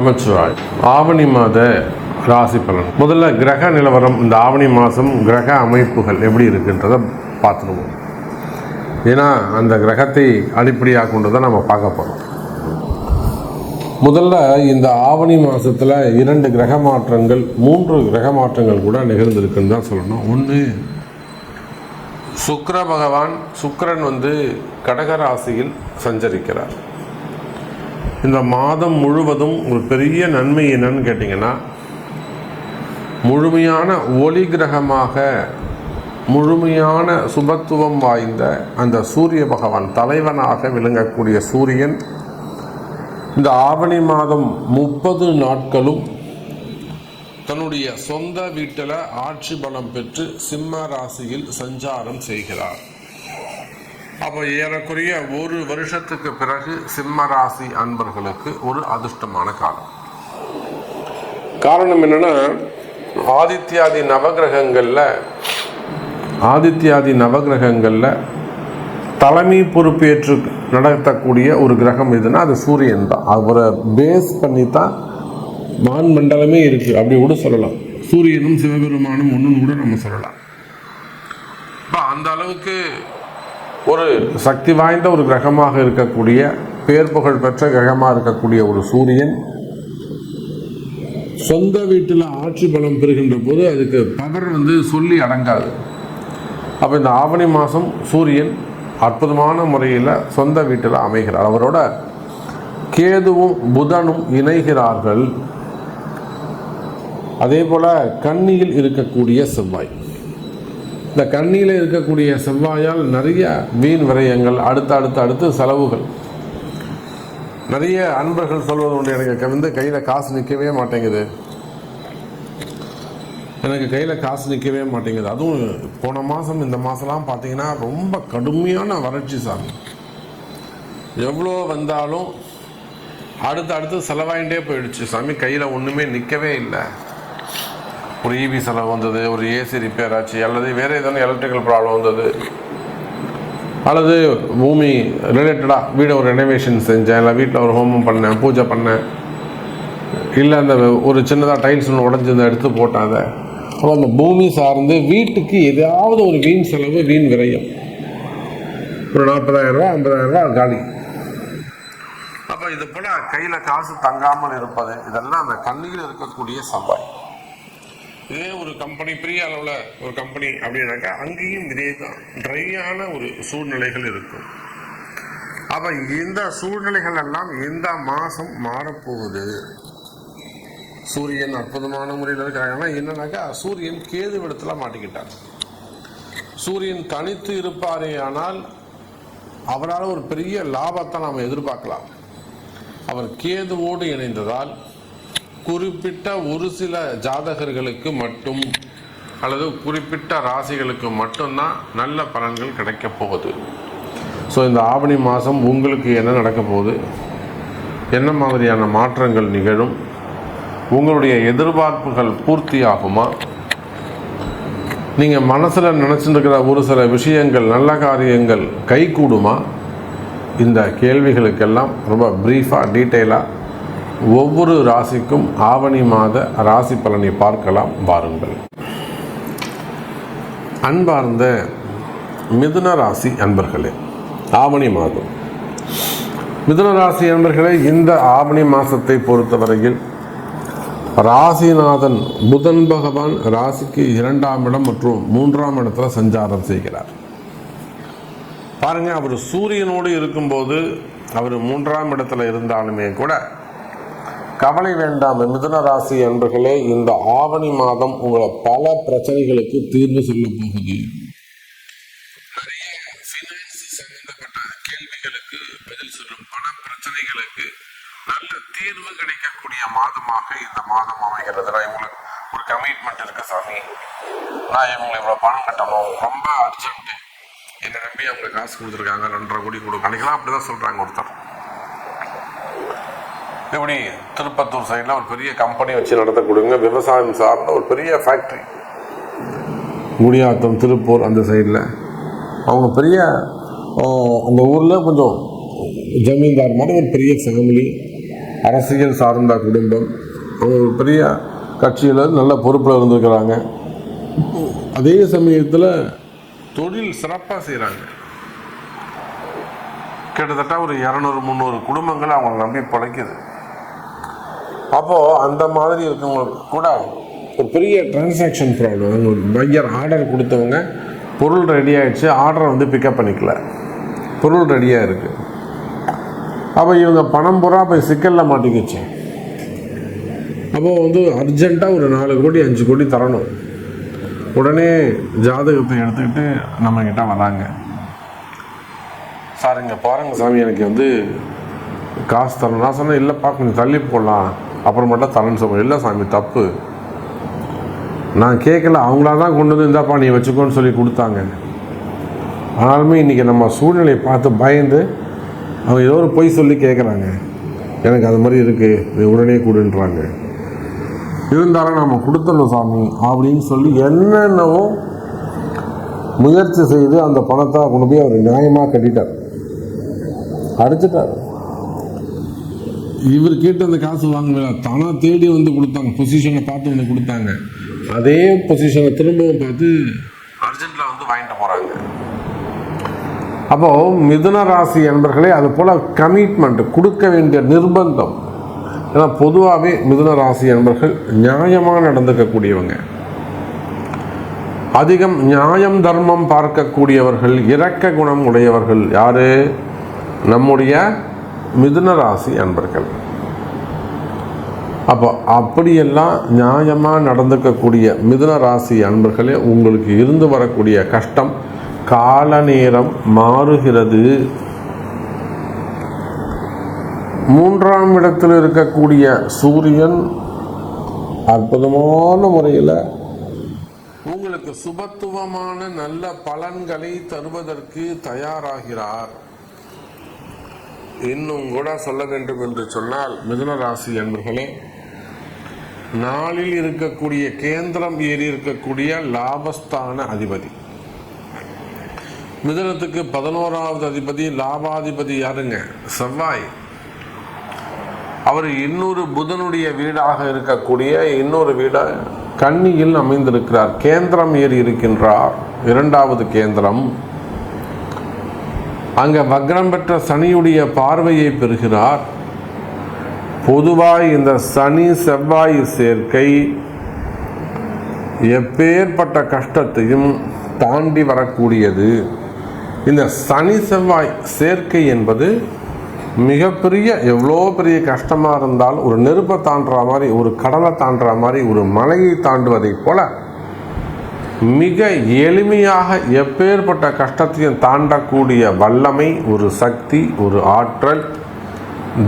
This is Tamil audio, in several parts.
நமச்சிவாய். ஆவணி மாத ராசி பலன். முதல்ல கிரக நிலவரம், இந்த ஆவணி மாதம் கிரக அமைப்புகள் எப்படி இருக்குன்றதை பார்த்துருவோம். ஏன்னா அந்த கிரகத்தை அடிப்படையாக கொண்டு தான் நம்ம பார்க்க போகிறோம். முதல்ல இந்த ஆவணி மாதத்தில் 2 கிரக மாற்றங்கள் 3 கிரக மாற்றங்கள் கூட நிகழ்ந்திருக்குன்னு தான் சொல்லணும். ஒன்று, சுக்கிர பகவான், சுக்கிரன் கடகராசியில் சஞ்சரிக்கிறார். இந்த மாதம் முழுவதும் ஒரு பெரிய நன்மை என்னன்னு கேட்டிங்கன்னா, முழுமையான ஒளி கிரகமாக, முழுமையான சுபத்துவம் வாய்ந்த அந்த சூரிய பகவான் தலைவனாக விளங்கக்கூடிய சூரியன் இந்த ஆவணி மாதம் 30 நாட்களும் தன்னுடைய சொந்த வீட்டில் ஆட்சி பலம் பெற்று சிம்ம ராசியில் சஞ்சாரம் செய்கிறார். அப்போ ஏறக்குறைய 1 வருஷத்துக்கு பிறகு சிம்ம ராசி அன்பர்களுக்கு ஒரு அதிர்ஷ்டமான காலம். காரணம் என்னன்னா, ஆதித்யாதி நவகிரகங்களில் தலைமை பொறுப்பேற்று நடத்தக்கூடிய ஒரு கிரகம் எதுனா அது சூரியன் தான். அவரை பேஸ் பண்ணி தான் வான் மண்டலமே இருக்கு, அப்படி கூட சொல்லலாம். சூரியனும் சிவபெருமானும் ஒன்றுன்னு கூட நம்ம சொல்லலாம். அந்த அளவுக்கு ஒரு சக்தி வாய்ந்த ஒரு கிரகமாக இருக்கக்கூடிய, பேர் புகழ் பெற்ற கிரகமாக இருக்கக்கூடிய ஒரு சூரியன் சொந்த வீட்டில் ஆட்சி பலம் பெறுகின்ற போது அதுக்கு பவர் சொல்லி அடங்காது. அப்போ இந்த ஆவணி மாதம் சூரியன் அற்புதமான முறையில் சொந்த வீட்டில் அமைகிறார். அவரோட கேதுவும் புதனும் இணைகிறார்கள். அதே போல் கன்னியில் இருக்கக்கூடிய செவ்வாய், இந்த கன்னியில் இருக்கக்கூடிய செவ்வாயால் நிறைய வீண் விரயங்கள், அடுத்து செலவுகள். நிறைய அன்பர்கள் சொல்வது உண்டு, எனக்கு கையில் காசு நிற்கவே மாட்டேங்குது, அதுவும் போன மாதம் இந்த மாதம்லாம் பார்த்தீங்கன்னா ரொம்ப கடுமையான வறட்சி சாமி. எவ்வளோ வந்தாலும் அடுத்து செலவாயிட்டே போயிடுச்சு சாமி, கையில் ஒன்றுமே நிற்கவே இல்லை. ஒரு இபி செலவு வந்தது, ஒரு ஏசி ரிப்பேர் ஆச்சு, அல்லது வேறு ஏதாவது எலக்ட்ரிக்கல் ப்ராப்ளம் வந்தது, அல்லது பூமி ரிலேட்டடாக வீடை ஒரு ரெனோவேஷன் செஞ்சேன், இல்லை வீட்டில் ஒரு ஹோமம் பண்ணேன், பூஜை பண்ணேன், இல்லை அந்த ஒரு சின்னதாக டைல்ஸ் ஒன்று உடஞ்சிருந்த எடுத்து போட்டாங்க. அப்போ அந்த பூமி சார்ந்து வீட்டுக்கு ஏதாவது ஒரு வீண் செலவு, வீண் விரயம், ஒரு 40,000 ரூபா 50,000 ரூபா காலி. அப்போ இது போல் கையில் காசு தங்காமல் இருப்பது, இதெல்லாம் அந்த கண்ணியில் இருக்கக்கூடிய செவ்வாய். இதே ஒரு கம்பெனி, பெரிய அளவில் ஒரு கம்பெனி அப்படின்னாக்கா அங்கேயும் இதே தான் ட்ரையான ஒரு சூழ்நிலைகள் இருக்கும். அப்போ இந்த சூழ்நிலைகள் எல்லாம் இந்த மாதம் மாறப்போகுது. சூரியன் அற்புதமான முறையில் இருக்கிறாங்கன்னா என்னன்னாக்கா, சூரியன் கேது இடத்துல மாட்டிக்கிட்டார். சூரியன் தனித்து இருப்பாரே ஆனால் அவரால் ஒரு பெரிய லாபத்தை நாம் எதிர்பார்க்கலாம். அவர் கேதுவோடு இணைந்ததால் குறிப்பிட்ட ஒரு சில ஜாதகர்களுக்கு மட்டும், அல்லது குறிப்பிட்ட ராசிகளுக்கு மட்டும்தான் நல்ல பலன்கள் கிடைக்க போகுது. ஸோ இந்த ஆவணி மாதம் உங்களுக்கு என்ன நடக்க போகுது, என்ன மாதிரியான மாற்றங்கள் நிகழும், உங்களுடைய எதிர்பார்ப்புகள் பூர்த்தி ஆகுமா, நீங்கள் மனசில் நினச்சிருக்கிற ஒரு சில விஷயங்கள், நல்ல காரியங்கள் கைகூடுமா, இந்த கேள்விகளுக்கெல்லாம் ரொம்ப ப்ரீஃபாக டீட்டெயிலாக ஒவ்வொரு ராசிக்கும் ஆவணி மாத ராசி பலனை பார்க்கலாம் வாருங்கள். அன்பார்ந்த மிதுன ராசி அன்பர்களே, ஆவணி மாதம் மிதுன ராசி அன்பர்களே, இந்த ஆவணி மாதத்தை பொறுத்தவரையில் ராசிநாதன் புதன் பகவான் ராசிக்கு 2ஆம் இடம் மற்றும் 3ஆம் இடத்துல சஞ்சாரம் செய்கிறார். பாருங்க, அவர் சூரியனோடு இருக்கும்போது அவர் 3ஆம் இடத்துல இருந்தாலுமே கூட கவலை வேண்டாம் மிதுன ராசி அன்பர்களே. இந்த ஆவணி மாதம் உங்களை பல பிரச்சனைகளுக்கு தீர்வு சொல்ல போகுது. நிறைய ஃபினான்ஸ் சம்பந்தப்பட்ட கேள்விகளுக்கு பதில் சொல்லும், பண பிரச்சனைகளுக்கு நல்ல தீர்வு கிடைக்கக்கூடிய மாதமாக இந்த மாதம் அமைகிறது. இவங்களுக்கு ஒரு கமிட்மெண்ட் இருக்கு சாமி, நான் இவங்களை இவ்வளோ பணம் கட்டணும், ரொம்ப அர்ஜென்ட், என்னை நம்பி அவங்க காசு கொடுத்துருக்காங்க, 2.5 கோடி கொடுக்கும், அன்றைக்கெல்லாம் அப்படி தான் சொல்கிறாங்க. ஒருத்தர் இப்படி திருப்பத்தூர் சைடில் ஒரு பெரிய கம்பெனி வச்சு நடத்தக்கூடியவங்க, விவசாயம் சார்ந்த ஒரு பெரிய ஃபேக்ட்ரி, குடியாத்தம் திருப்பூர் அந்த சைடில் அவங்க பெரிய அந்த ஊரில் கொஞ்சம் ஜமீன்தார் மாதிரி ஒரு பெரிய ஃபேமிலி, அரசியல் சார்ந்த குடும்பம், அவங்க ஒரு பெரிய கட்சியில் நல்ல பொறுப்பில் இருந்திருக்கிறாங்க. அதே சமயத்தில் தொழில் சிறப்பாக செய்கிறாங்க. கிட்டத்தட்ட ஒரு 200-300 குடும்பங்கள் அவங்களை நம்பி பிழைக்குது. அப்போது அந்த மாதிரி இருக்கவங்களுக்கு கூட ஒரு பெரிய டிரான்சாக்ஷன் ப்ராப்ளம். அவங்க பையர் ஆர்டர் கொடுத்தவங்க பொருள் ரெடி ஆகிடுச்சு, ஆர்டரை வந்து பிக்கப் பண்ணிக்கல, பொருள் ரெடியாக இருக்குது. அப்போ இவங்க பணம் பூரா போய் சிக்கலில் மாட்டிக்கிச்சு. அப்போது வந்து அர்ஜெண்ட்டாக ஒரு 4 கோடி 5 கோடி தரணும். உடனே ஜாதகத்தை எடுத்துக்கிட்டு நம்மக்கிட்ட வராங்க. சார் இங்கே பாருங்க சாமி, எனக்கு வந்து காசு தரணும். நான் சொன்னேன், இல்லைப்பா கொஞ்சம் தள்ளி போடலாம், அப்புறமேட்டா தரேன்னு சொல்லுவேன். இல்லை சாமி தப்பு, நான் கேட்கல, அவங்களா தான் கொண்டு வந்து இந்தாப்பா நீ வச்சுக்கோன்னு சொல்லி கொடுத்தாங்க. ஆனாலுமே இன்றைக்கி நம்ம சூழ்நிலையை பார்த்து பயந்து அவங்க ஏதோ ஒரு பொய் சொல்லி கேட்குறாங்க, எனக்கு அது மாதிரி இருக்குது, நீ உடனே கொடுன்றாங்க. இருந்தாலும் நம்ம கொடுத்துடணும் சாமி அப்படின்னு சொல்லி என்னென்னவோ முயற்சி செய்து அந்த பணத்தை கொண்டு போய் அவர் நியாயமாக கட்டிட்டார், அடிச்சிட்டார். இவர் கேட்டு அந்த காசு வாங்கல, தானாக தேடி வந்து கொடுத்தாங்க, பொசிஷனை பார்த்து வந்து கொடுத்தாங்க. அதே பொசிஷனை திரும்பவும் பார்த்து அர்ஜென்ட்டில் வந்து வாங்கிட்டு போகிறாங்க. அப்போது மிதுன ராசி என்பர்களே அது போல் கமிட்மெண்ட் கொடுக்க வேண்டிய நிர்பந்தம். ஏன்னா பொதுவாகவே மிதுன ராசி என்பர்கள் நியாயமாக நடந்துக்கக்கூடியவங்க, அதிகம் நியாயம் தர்மம் பார்க்கக்கூடியவர்கள், இரக்க குணம் உடையவர்கள். யாரு? நம்முடைய மிதுன ராசி அன்பர்கள். அப்போ அப்படியெல்லாம் நியாயமாக நடந்துக்கக்கூடிய மிதுன ராசி அன்பர்களே, உங்களுக்கு இருந்து வரக்கூடிய கஷ்டம் கால நேரம் மாறுகிறது. 3ஆம் இடத்தில் இருக்கக்கூடிய சூரியன் அற்புதமான முறையில் உங்களுக்கு சுபத்துவமான நல்ல பலன்களை தருவதற்கு தயாராகிறார். இன்னும் கூட சொல்ல வேண்டும் என்று சொன்னால் மிதுன ராசி என்பர்களே, நாளில் இருக்கக்கூடிய கேந்திரம் ஏறி இருக்கக்கூடிய லாபஸ்தான அதிபதி, மிதுனத்துக்கு 11வது அதிபதி லாபாதிபதி யாருங்க? செவ்வாய். அவர் இன்னொரு புதனுடைய வீடாக இருக்கக்கூடிய இன்னொரு வீட கன்னியில் அமைந்திருக்கிறார். கேந்திரம் ஏறி இருக்கின்றார், 2வது கேந்திரம். அங்கே வக்ரம் பெற்ற சனியுடைய பார்வையை பெறுகிறார். பொதுவாய் இந்த சனி செவ்வாய் சேர்க்கை எப்பேற்பட்ட கஷ்டத்தையும் தாண்டி வரக்கூடியது. இந்த சனி செவ்வாய் சேர்க்கை என்பது மிகப்பெரிய, எவ்வளோ பெரிய கஷ்டமாக இருந்தாலும் ஒரு நெருப்பை தாண்டுற மாதிரி, ஒரு கடலை தாண்டுற மாதிரி, ஒரு மலையை தாண்டுவதை போல மிக எளிமையாக எப்பேற்பட்ட கஷ்டத்தையும் தாண்டக்கூடிய வல்லமை, ஒரு சக்தி, ஒரு ஆற்றல்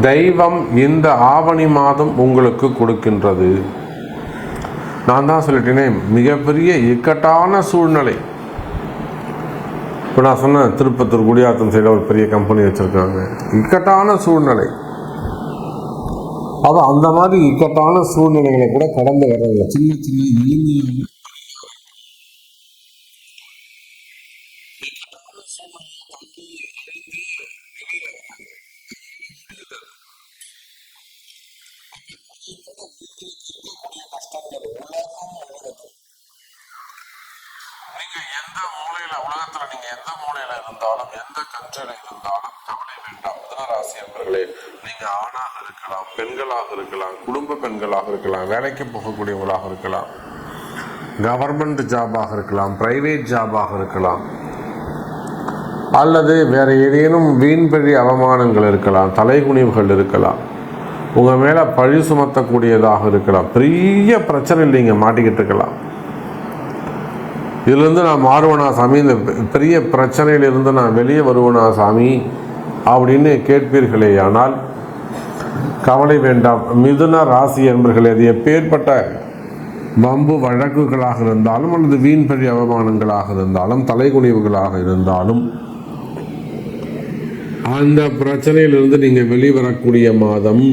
தெய்வம் இந்த ஆவணி மாதம் உங்களுக்கு கொடுக்கின்றது. நான் தான் சொல்லிட்டேனே, மிகப்பெரிய இக்கட்டான சூழ்நிலை. இப்போ நான் சொன்னேன், திருப்பத்தூர் குடியாத்தம் சைடில் ஒரு பெரிய கம்பெனி வச்சுருக்காங்க, இக்கட்டான சூழ்நிலை. அது அந்த மாதிரி இக்கட்டான சூழ்நிலைகளை கூட கடந்து வர்றது சின்ன சின்ன எளிமையான எந்த மூலையில உலகத்துல நீங்க எந்த மூலையில இருந்தாலும், எந்த கண்ட்ரியில இருந்தாலும் கவலை வேண்டாம். மிதுனராசி என்பர்களே, நீங்க ஆணாக இருக்கலாம், பெண்களாக இருக்கலாம், குடும்ப பெண்களாக இருக்கலாம், வேலைக்கு போகக்கூடியவங்களாக இருக்கலாம், கவர்மெண்ட் ஜாபாக இருக்கலாம், பிரைவேட் ஜாபாக இருக்கலாம், அல்லது வேற ஏதேனும் வீண்பழி அவமானங்கள் இருக்கலாம், தலைகுனிவுகள் இருக்கலாம், உங்க மேல பழி சுமத்தக்கூடியதாக இருக்கலாம், பெரிய பிரச்சனை இல்லைங்க மாட்டிக்கிட்டு இருக்கலாம். இதுலேருந்து நான் மாறுவனா சாமி, இந்த பெரிய பிரச்சனையிலிருந்து நான் வெளியே வருவனா சாமி அப்படின்னு கேட்பீர்களே, ஆனால் கவலை வேண்டாம். மிதுன ராசி என்பர்களே, அது எப்பேற்பட்ட வம்பு வழக்குகளாக இருந்தாலும், அல்லது வீண்பழி அவமானங்களாக இருந்தாலும், தலைகுனிவுகளாக இருந்தாலும், அந்த பிரச்சனையிலிருந்து நீங்கள் வெளிவரக்கூடிய மாதம்.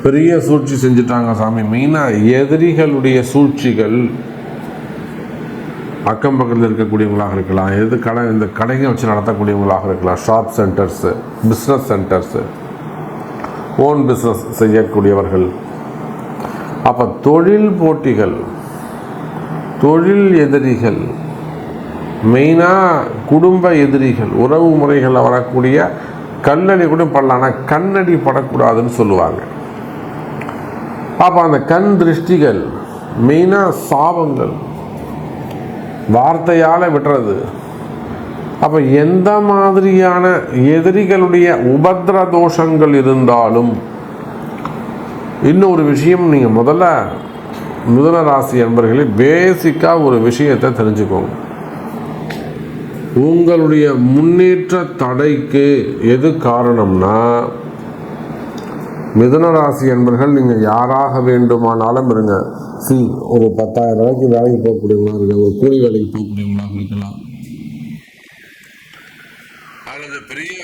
பெரிய சூழ்ச்சி செஞ்சுட்டாங்க சாமி, மெயினாக எதிரிகளுடைய சூழ்ச்சிகள், அக்கம் பக்கத்தில் இருக்கக்கூடியவங்களாக இருக்கலாம், இந்த கடைங்க வச்சு நடத்தக்கூடியவங்களாக இருக்கலாம், shop centres, business centres, own business செய்யக்கூடியவர்கள். அப்போ தொழில் போட்டிகள், தொழில் எதிரிகள், மெயினாக குடும்ப எதிரிகள், உறவு முறைகளில் வரக்கூடிய கல்லடி கூட படலாம், ஆனால் கண்ணடி படக்கூடாதுன்னு சொல்லுவாங்க. அப்போ அந்த கண் திருஷ்டிகள், மெயினாக சாபங்கள், வார்த்தையால் விடுறது. அப்போ எந்த மாதிரியான எதிரிகளுடைய உபத்திர தோஷங்கள் இருந்தாலும், இன்னொரு விஷயம் நீங்கள் முதல்ல மிதுன ராசி என்பர்களே பேசிக்காக ஒரு விஷயத்தை தெரிஞ்சுக்கோங்க. உங்களுடைய முன்னேற்ற தடைக்கு எது காரணம்னா, மிதுன ராசி என்பர்கள் நீங்கள் யாராக வேண்டுமானாலும் இருங்க. ஒரு 10,000 ரூபாய்க்கு வேலைக்கு போகக்கூடியவங்களாக இருக்க, ஒரு கூலி வேலைக்கு போகக்கூடியவங்களாக இருக்கலாம், அல்லது பெரிய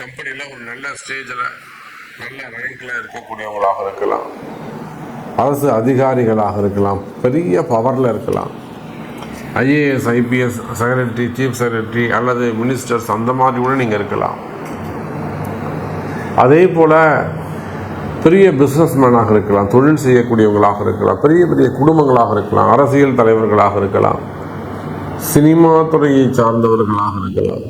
கம்பெனியில் ஒரு நல்ல ஸ்டேஜில் நல்ல ரேங்கில் இருக்கக்கூடியவங்களாக இருக்கலாம், அரசு அதிகாரிகளாக இருக்கலாம், பெரிய பவரில் இருக்கலாம், IAS IPS secretary, chief secretary அல்லது மினிஸ்டர்ஸ், அந்த மாதிரி கூட நீங்கள் இருக்கலாம். அதே போல் பெரிய பிஸ்னஸ்மேனாக இருக்கலாம், தொழில் செய்யக்கூடியவங்களாக இருக்கலாம், பெரிய பெரிய குடும்பங்களாக இருக்கலாம், அரசியல் தலைவர்களாக இருக்கலாம், சினிமா துறையை சார்ந்தவர்களாக இருக்கலாம்.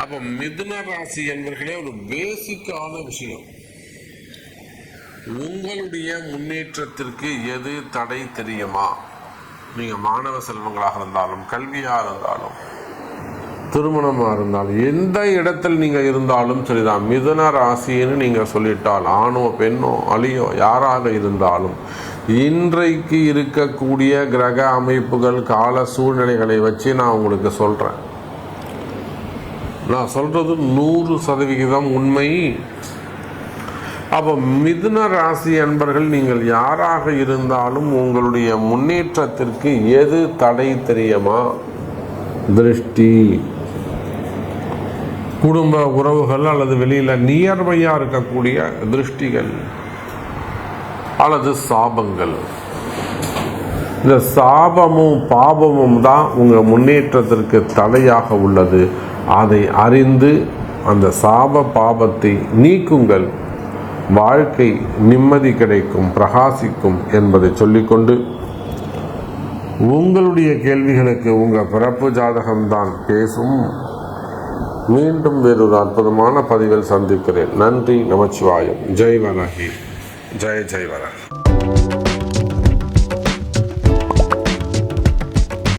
அப்போ மிதுன ராசி என்பர்களே ஒரு பேசிக்கான விஷயம், உங்களுடைய முன்னேற்றத்திற்கு எது தடை தெரியுமா? நீங்கள் மாணவ செல்வங்களாக இருந்தாலும், கல்வியாக இருந்தாலும், திருமணமாக இருந்தாலும், எந்த இடத்தில் நீங்கள் இருந்தாலும் சரிதான், மிதுன ராசின்னு நீங்கள் சொல்லிட்டால், ஆணோ பெண்ணோ அழியோ யாராக இருந்தாலும், இன்றைக்கு இருக்கக்கூடிய கிரக அமைப்புகள், கால சூழ்நிலைகளை வச்சு நான் உங்களுக்கு சொல்கிறேன். நான் சொல்கிறது 100% உண்மை. அப்போ மிதுன ராசி அன்பர்கள் நீங்கள் யாராக இருந்தாலும் உங்களுடைய முன்னேற்றத்திற்கு எது தடை தெரியுமா? திருஷ்டி, குடும்ப உறவுகள் அல்லது வெளியில் நியர்பையாக இருக்கக்கூடிய திருஷ்டிகள் அல்லது சாபங்கள். இந்த சாபமும் பாபமும் தான் உங்கள் முன்னேற்றத்திற்கு தடையாக உள்ளது. அதை அறிந்து அந்த சாப பாபத்தை நீக்குங்கள். வாழ்க்கை நிம்மதி கிடைக்கும், பிரகாசிக்கும் என்பதை சொல்லிக்கொண்டு, உங்களுடைய கேள்விகளுக்கு உங்கள் பிறப்பு ஜாதகம்தான் பேசும். மீண்டும் வேறொரு அற்புதமான பதிவில் சந்திக்கிறேன். நன்றி, நமச்சிவாயம். ஜெய் வராகி, ஜெய் ஜெய் வராகி.